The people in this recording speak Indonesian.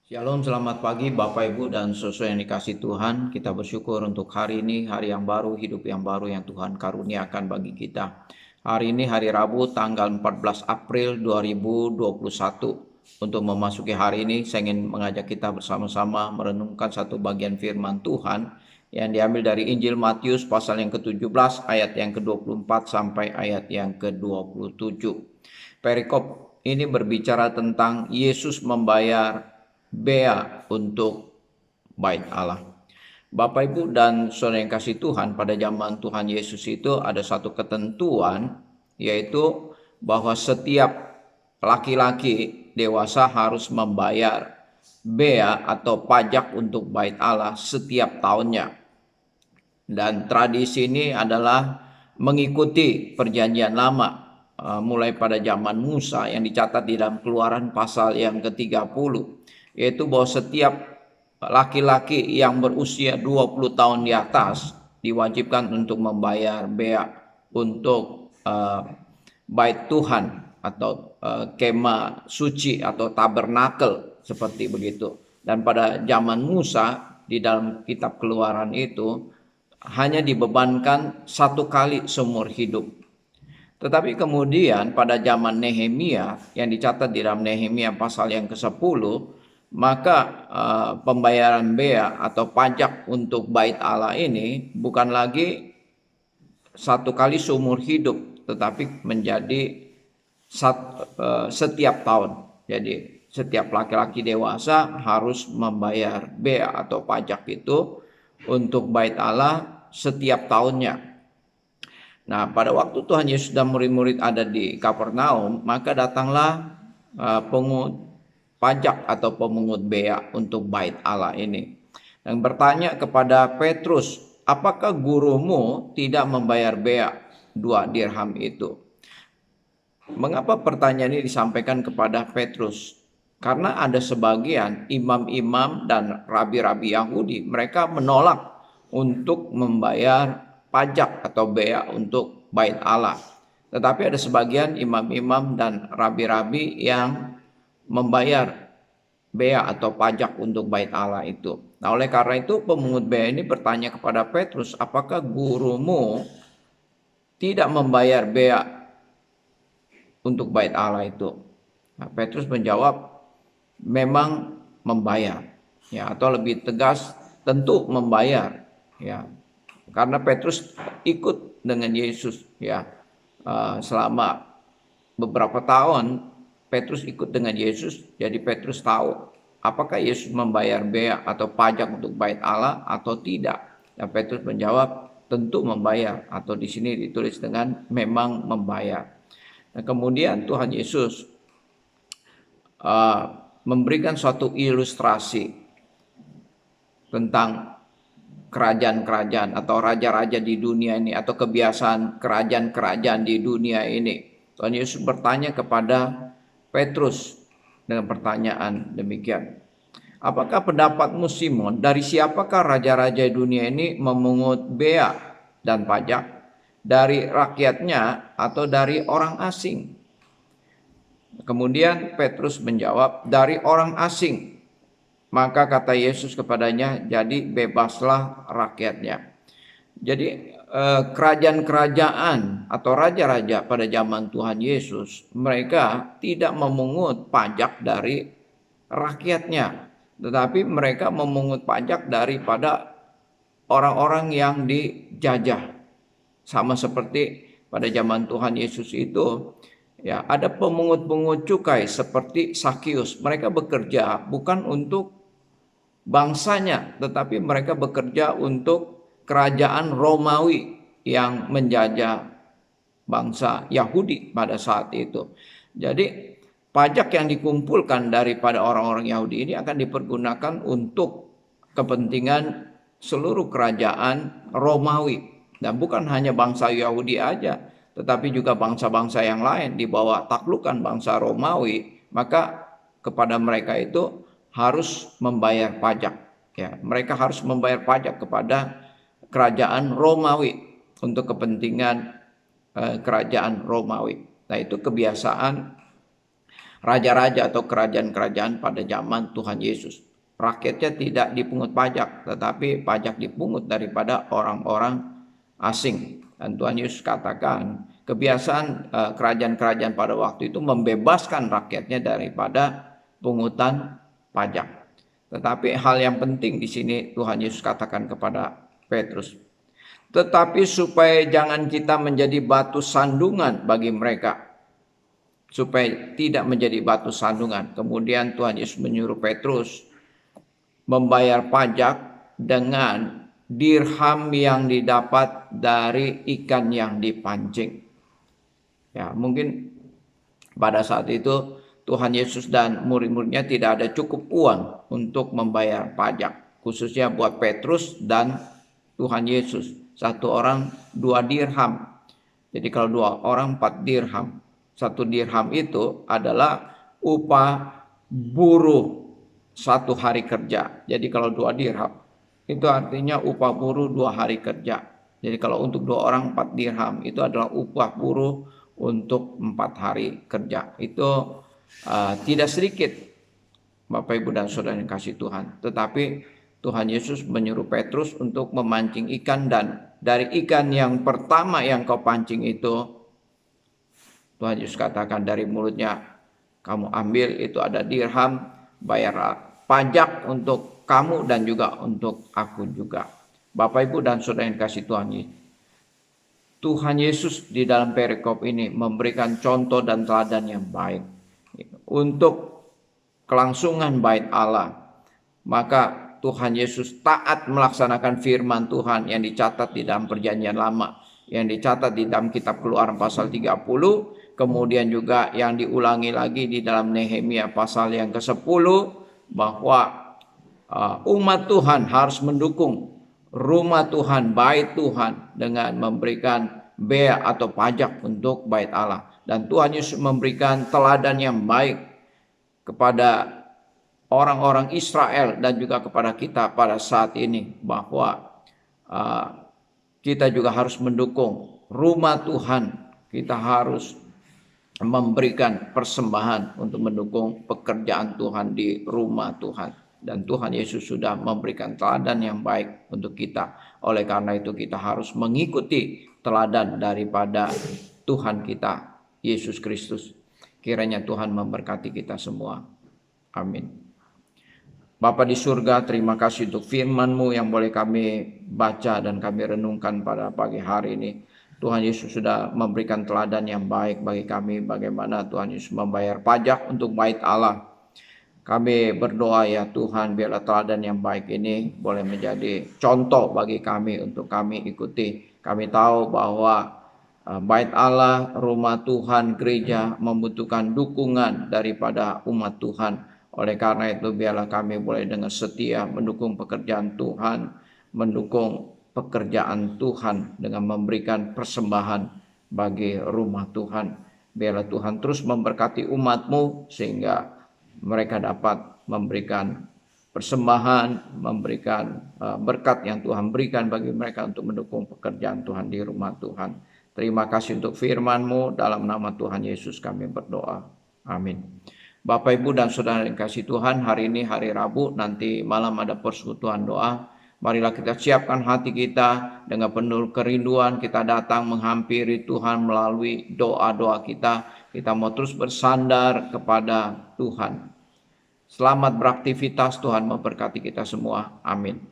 Shalom, selamat pagi Bapak Ibu dan saudara yang dikasih Tuhan. Kita bersyukur untuk hari ini, hari yang baru, hidup yang baru yang Tuhan karuniakan bagi kita. Hari ini hari Rabu tanggal 14 April 2021. Untuk memasuki hari ini, saya ingin mengajak kita bersama-sama merenungkan satu bagian firman Tuhan yang diambil dari Injil Matius pasal yang ke-17 ayat yang ke-24 sampai ayat yang ke-27. Perikop ini berbicara tentang Yesus membayar bea untuk bait Allah. Bapak Ibu dan saudara yang kasih Tuhan, pada zaman Tuhan Yesus itu ada satu ketentuan, yaitu bahwa setiap laki-laki dewasa harus membayar bea atau pajak untuk bait Allah setiap tahunnya. Dan tradisi ini adalah mengikuti perjanjian lama, mulai pada zaman Musa yang dicatat di dalam Keluaran pasal yang ke-30, yaitu bahwa setiap laki-laki yang berusia 20 tahun di atas diwajibkan untuk membayar bea untuk bait Tuhan atau kemah suci atau tabernakel seperti begitu. Dan pada zaman Musa di dalam kitab Keluaran itu hanya dibebankan satu kali seumur hidup. Tetapi kemudian pada zaman Nehemia yang dicatat di dalam Nehemia pasal yang ke-10, maka pembayaran bea atau pajak untuk bait Allah ini bukan lagi satu kali seumur hidup, tetapi menjadi setiap tahun. Jadi setiap laki-laki dewasa harus membayar bea atau pajak itu untuk bait Allah setiap tahunnya. Nah, pada waktu Tuhan Yesus dan murid-murid ada di Kapernaum, maka datanglah pungut pajak atau pemungut bea untuk bait Allah ini. Dan bertanya kepada Petrus, apakah gurumu tidak membayar bea 2 dirham itu? Mengapa pertanyaan ini disampaikan kepada Petrus? Karena ada sebagian imam-imam dan rabi-rabi Yahudi, mereka menolak untuk membayar pajak atau bea untuk bait Allah. Tetapi ada sebagian imam-imam dan rabi-rabi yang membayar bea atau pajak untuk bait Allah itu. Nah, oleh karena itu pemungut bea ini bertanya kepada Petrus, apakah gurumu tidak membayar bea untuk bait Allah itu? Nah, Petrus menjawab, memang membayar, ya, atau lebih tegas tentu membayar, ya, karena Petrus ikut dengan Yesus, ya, selama beberapa tahun Petrus ikut dengan Yesus, jadi Petrus tahu apakah Yesus membayar bea atau pajak untuk bait Allah atau tidak. Dan Petrus menjawab tentu membayar, atau di sini ditulis dengan memang membayar. Nah, kemudian Tuhan Yesus memberikan suatu ilustrasi tentang kerajaan-kerajaan atau raja-raja di dunia ini, atau kebiasaan kerajaan-kerajaan di dunia ini. Tuhan Yesus bertanya kepada Petrus dengan pertanyaan demikian. Apakah pendapatmu Simon, dari siapakah raja-raja dunia ini memungut bea dan pajak? Dari rakyatnya atau dari orang asing? Kemudian Petrus menjawab, dari orang asing. Maka kata Yesus kepadanya, jadi bebaslah rakyatnya. Jadi kerajaan-kerajaan atau raja-raja pada zaman Tuhan Yesus, mereka tidak memungut pajak dari rakyatnya, tetapi mereka memungut pajak daripada orang-orang yang dijajah. Sama seperti pada zaman Tuhan Yesus itu, ya, ada pemungut-pungut cukai seperti Sakius. Mereka bekerja bukan untuk bangsanya, tetapi mereka bekerja untuk kerajaan Romawi yang menjajah bangsa Yahudi pada saat itu. Jadi pajak yang dikumpulkan daripada orang-orang Yahudi ini akan dipergunakan untuk kepentingan seluruh kerajaan Romawi. Dan bukan hanya bangsa Yahudi aja, tetapi juga bangsa-bangsa yang lain di bawah taklukan bangsa Romawi, maka kepada mereka itu harus membayar pajak. Ya, mereka harus membayar pajak kepada kerajaan Romawi untuk kepentingan kerajaan Romawi. Nah, itu kebiasaan raja-raja atau kerajaan-kerajaan pada zaman Tuhan Yesus. Rakyatnya tidak dipungut pajak, tetapi pajak dipungut daripada orang-orang asing. Dan Tuhan Yesus katakan kebiasaan kerajaan-kerajaan pada waktu itu membebaskan rakyatnya daripada pungutan pajak. Tetapi hal yang penting di sini Tuhan Yesus katakan kepada Petrus, tetapi supaya jangan kita menjadi batu sandungan bagi mereka, supaya tidak menjadi batu sandungan. Kemudian Tuhan Yesus menyuruh Petrus membayar pajak dengan dirham yang didapat dari ikan yang dipancing. Ya, mungkin pada saat itu Tuhan Yesus dan murid-muridnya tidak ada cukup uang untuk membayar pajak, khususnya buat Petrus dan Tuhan Yesus. Satu orang 2 dirham. Jadi kalau 2 orang 4 dirham. 1 dirham itu adalah upah buruh 1 hari kerja. Jadi kalau 2 dirham itu artinya upah buruh 2 hari kerja. Jadi kalau untuk 2 orang 4 dirham itu adalah upah buruh untuk 4 hari kerja. Itu tidak sedikit, Bapak Ibu dan Saudara yang kasih Tuhan. Tetapi Tuhan Yesus menyuruh Petrus untuk memancing ikan, dan dari ikan yang pertama yang kau pancing itu, Tuhan Yesus katakan dari mulutnya, kamu ambil itu ada dirham, bayar pajak untuk kamu dan juga untuk aku juga. Bapak Ibu dan Saudara yang kasih Tuhan Yesus di dalam perikop ini memberikan contoh dan teladan yang baik untuk kelangsungan bait Allah. Maka Tuhan Yesus taat melaksanakan firman Tuhan yang dicatat di dalam perjanjian lama, yang dicatat di dalam kitab Keluaran pasal 30, kemudian juga yang diulangi lagi di dalam Nehemia pasal yang ke-10, bahwa umat Tuhan harus mendukung rumah Tuhan, bait Tuhan dengan memberikan bea atau pajak untuk bait Allah. Dan Tuhan Yesus memberikan teladan yang baik kepada orang-orang Israel dan juga kepada kita pada saat ini, bahwa kita juga harus mendukung rumah Tuhan. Kita harus memberikan persembahan untuk mendukung pekerjaan Tuhan di rumah Tuhan. Dan Tuhan Yesus sudah memberikan teladan yang baik untuk kita. Oleh karena itu kita harus mengikuti teladan daripada Tuhan kita, Yesus Kristus. Kiranya Tuhan memberkati kita semua. Amin. Bapa di surga, terima kasih untuk firman-Mu yang boleh kami baca dan kami renungkan pada pagi hari ini. Tuhan Yesus sudah memberikan teladan yang baik bagi kami, bagaimana Tuhan Yesus membayar pajak untuk bait Allah. Kami berdoa ya Tuhan, biarlah teladan yang baik ini boleh menjadi contoh bagi kami untuk kami ikuti. Kami tahu bahwa bait Allah, rumah Tuhan, gereja membutuhkan dukungan daripada umat Tuhan. Oleh karena itu biarlah kami boleh dengan setia mendukung pekerjaan Tuhan, mendukung pekerjaan Tuhan dengan memberikan persembahan bagi rumah Tuhan. Biarlah Tuhan terus memberkati umat-Mu sehingga mereka dapat memberikan persembahan, memberikan berkat yang Tuhan berikan bagi mereka untuk mendukung pekerjaan Tuhan di rumah Tuhan. Terima kasih untuk firman-Mu, dalam nama Tuhan Yesus kami berdoa. Amin. Bapak, Ibu, dan Saudara yang kasih Tuhan, hari ini hari Rabu, nanti malam ada persekutuan doa. Marilah kita siapkan hati kita dengan penuh kerinduan, kita datang menghampiri Tuhan melalui doa-doa kita. Kita mau terus bersandar kepada Tuhan. Selamat beraktivitas, Tuhan memberkati kita semua. Amin.